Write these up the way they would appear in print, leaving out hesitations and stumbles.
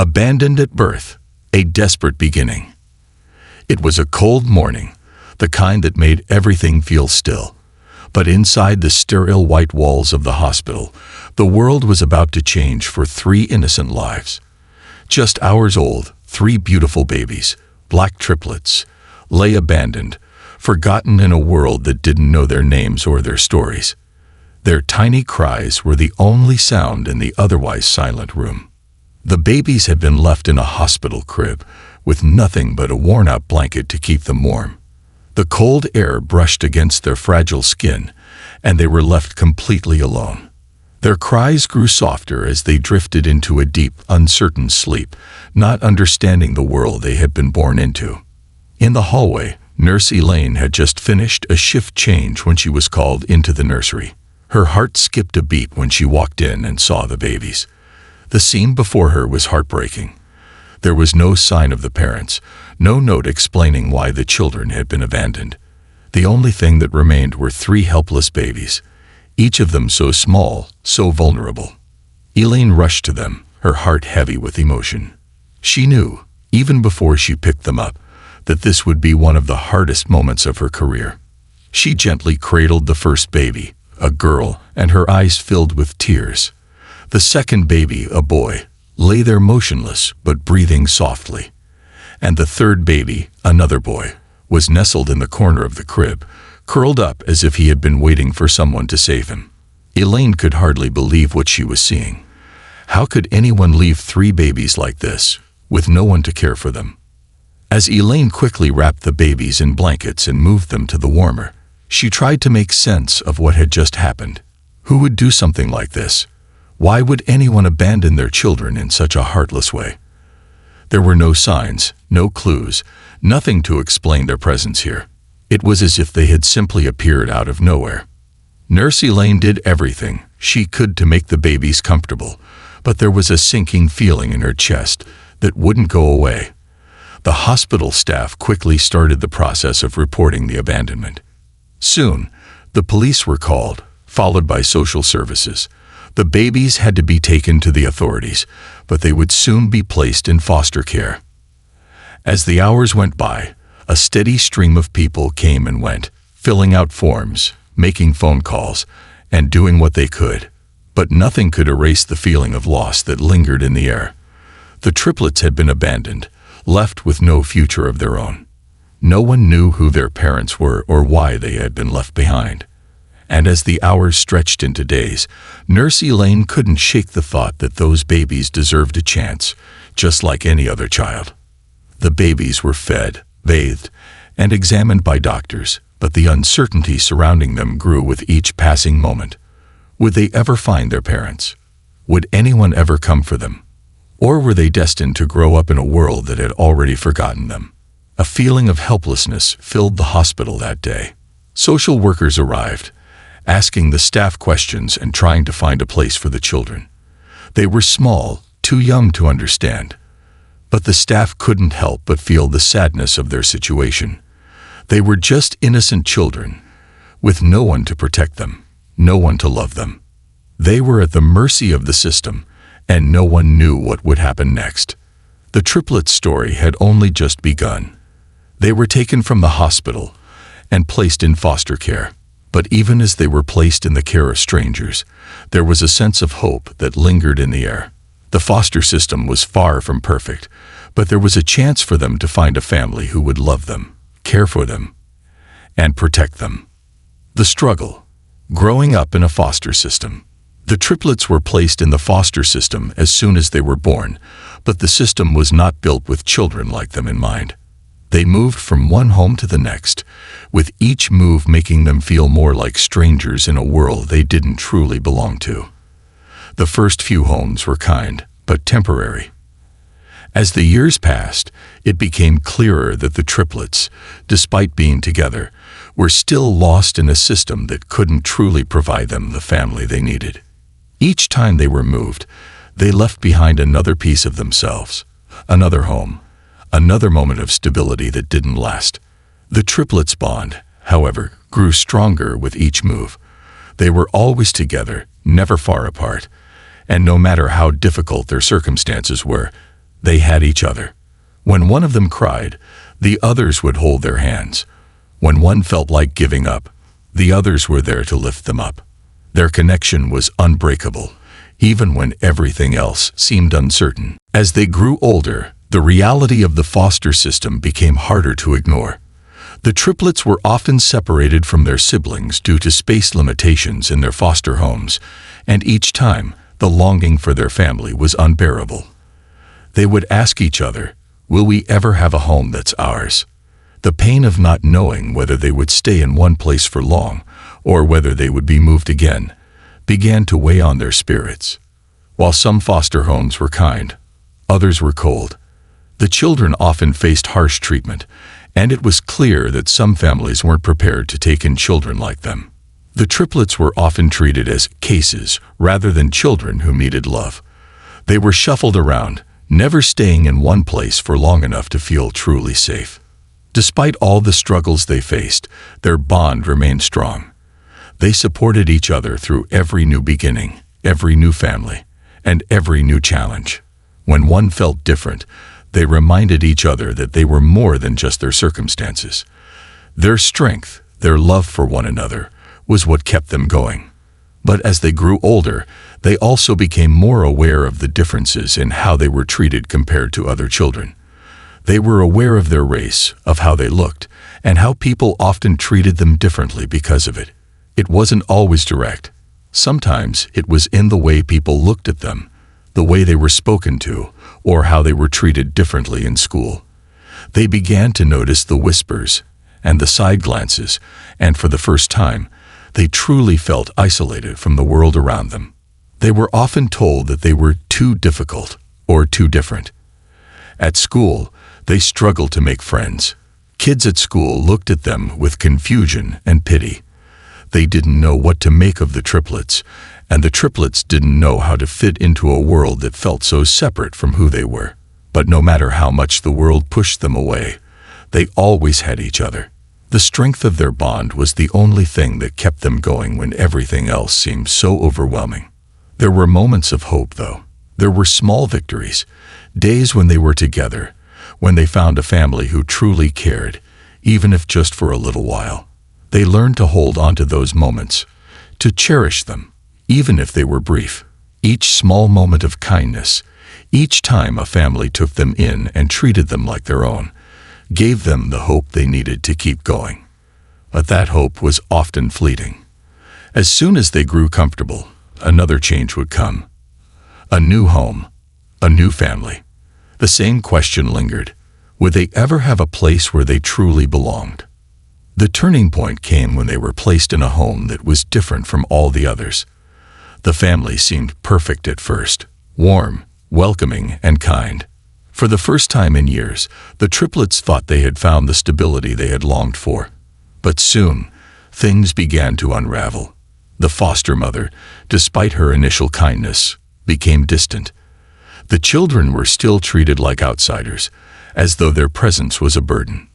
Abandoned at birth, a desperate beginning. It was a cold morning, the kind that made everything feel still. But inside the sterile white walls of the hospital, the world was about to change for 3 innocent lives. Just hours old, 3 beautiful babies, black triplets, lay abandoned, forgotten in a world that didn't know their names or their stories. Their tiny cries were the only sound in the otherwise silent room. The babies had been left in a hospital crib, with nothing but a worn-out blanket to keep them warm. The cold air brushed against their fragile skin, and they were left completely alone. Their cries grew softer as they drifted into a deep, uncertain sleep, not understanding the world they had been born into. In the hallway, Nurse Elaine had just finished a shift change when she was called into the nursery. Her heart skipped a beat when she walked in and saw the babies. The scene before her was heartbreaking. There was no sign of the parents, no note explaining why the children had been abandoned. The only thing that remained were 3 helpless babies, each of them so small, so vulnerable. Elaine rushed to them, her heart heavy with emotion. She knew, even before she picked them up, that this would be one of the hardest moments of her career. She gently cradled the first baby, a girl, and her eyes filled with tears. The second baby, a boy, lay there motionless but breathing softly. And the third baby, another boy, was nestled in the corner of the crib, curled up as if he had been waiting for someone to save him. Elaine could hardly believe what she was seeing. How could anyone leave 3 babies like this, with no one to care for them? As Elaine quickly wrapped the babies in blankets and moved them to the warmer, she tried to make sense of what had just happened. Who would do something like this? Why would anyone abandon their children in such a heartless way? There were no signs, no clues, nothing to explain their presence here. It was as if they had simply appeared out of nowhere. Nurse Elaine did everything she could to make the babies comfortable, but there was a sinking feeling in her chest that wouldn't go away. The hospital staff quickly started the process of reporting the abandonment. Soon, the police were called, followed by social services. The babies had to be taken to the authorities, but they would soon be placed in foster care. As the hours went by, a steady stream of people came and went, filling out forms, making phone calls, and doing what they could. But nothing could erase the feeling of loss that lingered in the air. The triplets had been abandoned, left with no future of their own. No one knew who their parents were or why they had been left behind. And as the hours stretched into days, Nurse Elaine couldn't shake the thought that those babies deserved a chance, just like any other child. The babies were fed, bathed, and examined by doctors, but the uncertainty surrounding them grew with each passing moment. Would they ever find their parents? Would anyone ever come for them? Or were they destined to grow up in a world that had already forgotten them? A feeling of helplessness filled the hospital that day. Social workers arrived, asking the staff questions and trying to find a place for the children. They were small, too young to understand. But the staff couldn't help but feel the sadness of their situation. They were just innocent children, with no one to protect them, no one to love them. They were at the mercy of the system, and no one knew what would happen next. The triplets' story had only just begun. They were taken from the hospital and placed in foster care. But even as they were placed in the care of strangers, there was a sense of hope that lingered in the air. The foster system was far from perfect, but there was a chance for them to find a family who would love them, care for them, and protect them. The struggle. Growing up in a foster system. The triplets were placed in the foster system as soon as they were born, but the system was not built with children like them in mind. They moved from one home to the next, with each move making them feel more like strangers in a world they didn't truly belong to. The first few homes were kind, but temporary. As the years passed, it became clearer that the triplets, despite being together, were still lost in a system that couldn't truly provide them the family they needed. Each time they were moved, they left behind another piece of themselves, another home, another moment of stability that didn't last. The triplets' bond, however, grew stronger with each move. They were always together, never far apart, and no matter how difficult their circumstances were, They had each other. When one of them cried, the others would hold their hands. When one felt like giving up, the others were there to lift them up. Their connection was unbreakable, even when everything else seemed uncertain. As they grew older, the reality of the foster system became harder to ignore. The triplets were often separated from their siblings due to space limitations in their foster homes, and each time, the longing for their family was unbearable. They would ask each other, "Will we ever have a home that's ours?" The pain of not knowing whether they would stay in one place for long, or whether they would be moved again, began to weigh on their spirits. While some foster homes were kind, others were cold. The children often faced harsh treatment, and it was clear that some families weren't prepared to take in children like them. The triplets were often treated as cases rather than children who needed love. They were shuffled around, never staying in one place for long enough to feel truly safe. Despite all the struggles they faced, their bond remained strong. They supported each other through every new beginning, every new family, and every new challenge. When one felt different, they reminded each other that they were more than just their circumstances. Their strength, their love for one another, was what kept them going. But as they grew older, they also became more aware of the differences in how they were treated compared to other children. They were aware of their race, of how they looked, and how people often treated them differently because of it. It wasn't always direct. Sometimes it was in the way people looked at them, the way they were spoken to, or how they were treated differently in school. They began to notice the whispers and the side glances, and for the first time, they truly felt isolated from the world around them. They were often told that they were too difficult or too different. At school, they struggled to make friends. Kids at school looked at them with confusion and pity. They didn't know what to make of the triplets, and the triplets didn't know how to fit into a world that felt so separate from who they were. But no matter how much the world pushed them away, they always had each other. The strength of their bond was the only thing that kept them going when everything else seemed so overwhelming. There were moments of hope, though. There were small victories, days when they were together, when they found a family who truly cared, even if just for a little while. They learned to hold on to those moments, to cherish them, even if they were brief. Each small moment of kindness, each time a family took them in and treated them like their own, gave them the hope they needed to keep going. But that hope was often fleeting. As soon as they grew comfortable, another change would come. A new home, a new family. The same question lingered. Would they ever have a place where they truly belonged? The turning point came when they were placed in a home that was different from all the others. The family seemed perfect at first, warm, welcoming, and kind. For the first time in years, the triplets thought they had found the stability they had longed for. But soon, things began to unravel. The foster mother, despite her initial kindness, became distant. The children were still treated like outsiders, as though their presence was a burden.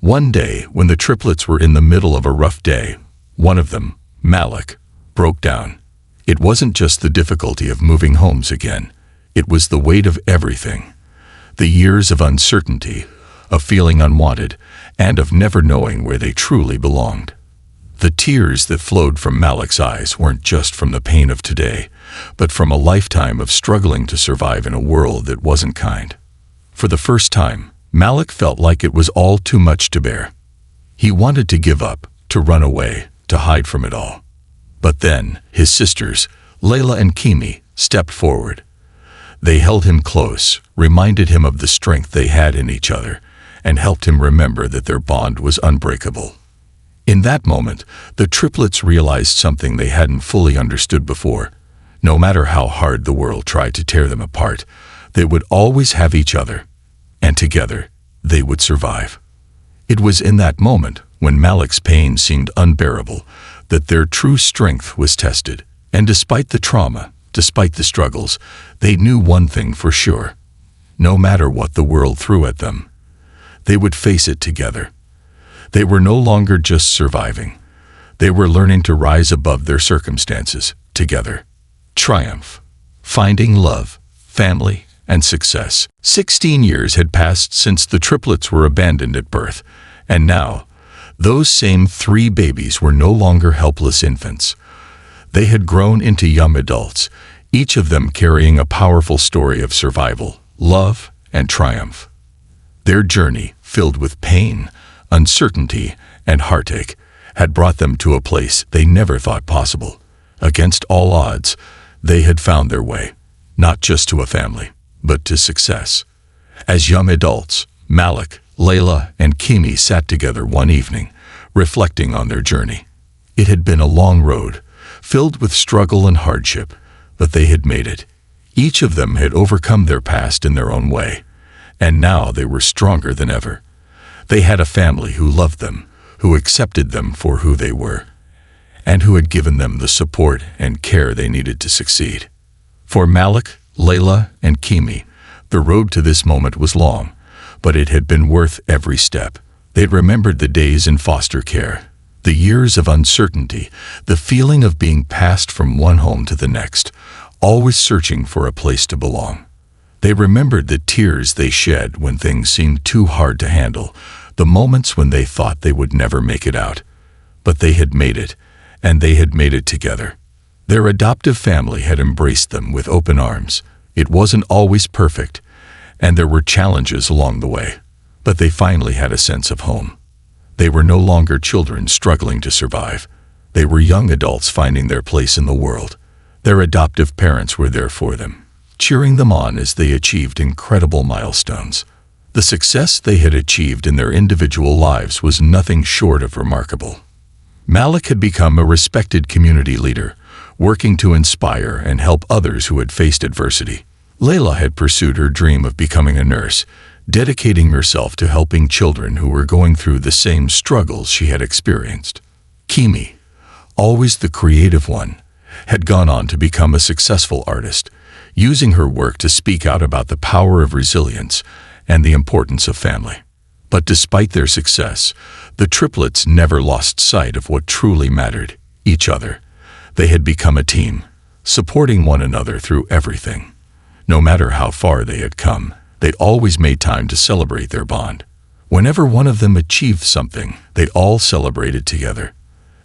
One day, when the triplets were in the middle of a rough day, one of them, Malik, broke down. It wasn't just the difficulty of moving homes again. It was the weight of everything. The years of uncertainty, of feeling unwanted, and of never knowing where they truly belonged. The tears that flowed from Malik's eyes weren't just from the pain of today, but from a lifetime of struggling to survive in a world that wasn't kind. For the first time, Malik felt like it was all too much to bear. He wanted to give up, to run away, to hide from it all. But then, his sisters, Layla and Kimi, stepped forward. They held him close, reminded him of the strength they had in each other, and helped him remember that their bond was unbreakable. In that moment, the triplets realized something they hadn't fully understood before. No matter how hard the world tried to tear them apart, they would always have each other, and together, they would survive. It was in that moment, when Malik's pain seemed unbearable, that their true strength was tested. And despite the trauma, despite the struggles, they knew one thing for sure. No matter what the world threw at them, they would face it together. They were no longer just surviving. They were learning to rise above their circumstances, together. Triumph. Finding love, family, and success. 16 years had passed since the triplets were abandoned at birth, and now, those same 3 babies were no longer helpless infants. They had grown into young adults, each of them carrying a powerful story of survival, love, and triumph. Their journey, filled with pain, uncertainty, and heartache, had brought them to a place they never thought possible. Against all odds, they had found their way, not just to a family, but to success. As young adults, Malik, Layla, and Kimi sat together one evening, reflecting on their journey. It had been a long road, filled with struggle and hardship, but they had made it. Each of them had overcome their past in their own way, and now they were stronger than ever. They had a family who loved them, who accepted them for who they were, and who had given them the support and care they needed to succeed. For Malik, Layla, and Kimi, the road to this moment was long, but it had been worth every step. They'd remembered the days in foster care, the years of uncertainty, the feeling of being passed from one home to the next, always searching for a place to belong. They remembered the tears they shed when things seemed too hard to handle, the moments when they thought they would never make it out. But they had made it, and they had made it together. Their adoptive family had embraced them with open arms. It wasn't always perfect, and there were challenges along the way, but they finally had a sense of home. They were no longer children struggling to survive. They were young adults finding their place in the world. Their adoptive parents were there for them, cheering them on as they achieved incredible milestones. The success they had achieved in their individual lives was nothing short of remarkable. Malik had become a respected community leader, working to inspire and help others who had faced adversity. Layla had pursued her dream of becoming a nurse, dedicating herself to helping children who were going through the same struggles she had experienced. Kimi, always the creative one, had gone on to become a successful artist, using her work to speak out about the power of resilience and the importance of family. But despite their success, the triplets never lost sight of what truly mattered: each other. They had become a team, supporting one another through everything. No matter how far they had come, they always made time to celebrate their bond. Whenever one of them achieved something, they all celebrated together.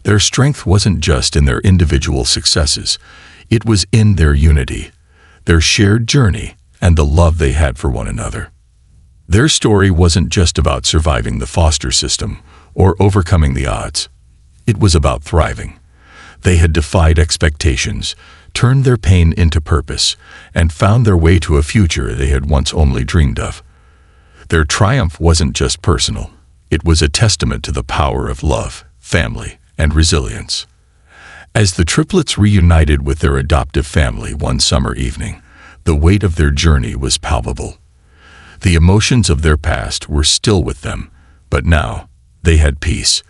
Their strength wasn't just in their individual successes, it was in their unity, their shared journey, and the love they had for one another. Their story wasn't just about surviving the foster system or overcoming the odds. It was about thriving. They had defied expectations, turned their pain into purpose, and found their way to a future they had once only dreamed of. Their triumph wasn't just personal. It was a testament to the power of love, family, and resilience. As the triplets reunited with their adoptive family one summer evening, the weight of their journey was palpable. The emotions of their past were still with them, but now they had peace.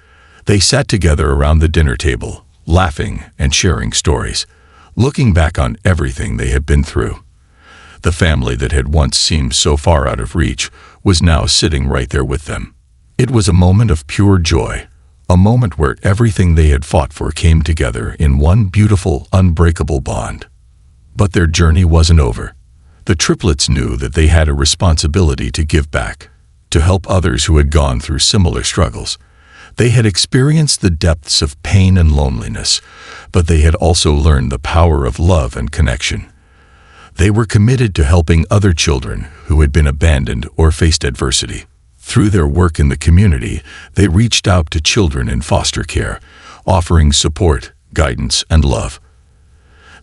They sat together around the dinner table, laughing and sharing stories, looking back on everything they had been through. The family that had once seemed so far out of reach was now sitting right there with them. It was a moment of pure joy, a moment where everything they had fought for came together in one beautiful, unbreakable bond. But their journey wasn't over. The triplets knew that they had a responsibility to give back, to help others who had gone through similar struggles. They had experienced the depths of pain and loneliness, but they had also learned the power of love and connection. They were committed to helping other children who had been abandoned or faced adversity. Through their work in the community, they reached out to children in foster care, offering support, guidance, and love.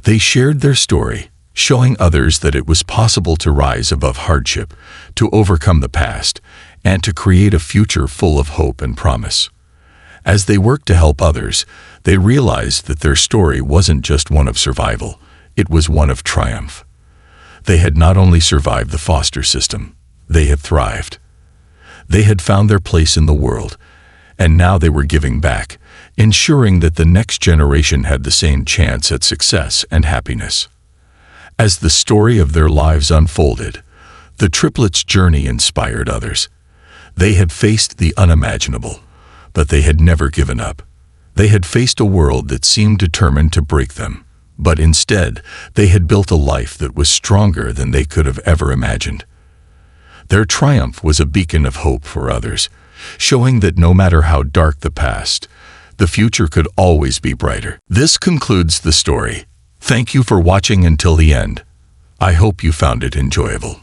They shared their story, showing others that it was possible to rise above hardship, to overcome the past, and to create a future full of hope and promise. As they worked to help others, they realized that their story wasn't just one of survival, it was one of triumph. They had not only survived the foster system, they had thrived. They had found their place in the world, and now they were giving back, ensuring that the next generation had the same chance at success and happiness. As the story of their lives unfolded, the triplets' journey inspired others. They had faced the unimaginable, but they had never given up. They had faced a world that seemed determined to break them, But instead, they had built a life that was stronger than they could have ever imagined. Their triumph was a beacon of hope for others, showing that no matter how dark the past, the future could always be brighter. This concludes the story. Thank you for watching until the end. I hope you found it enjoyable.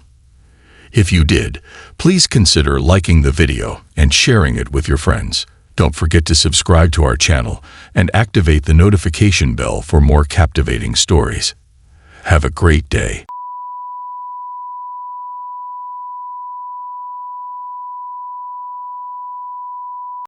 If you did, please consider liking the video and sharing it with your friends. Don't forget to subscribe to our channel and activate the notification bell for more captivating stories. Have a great day.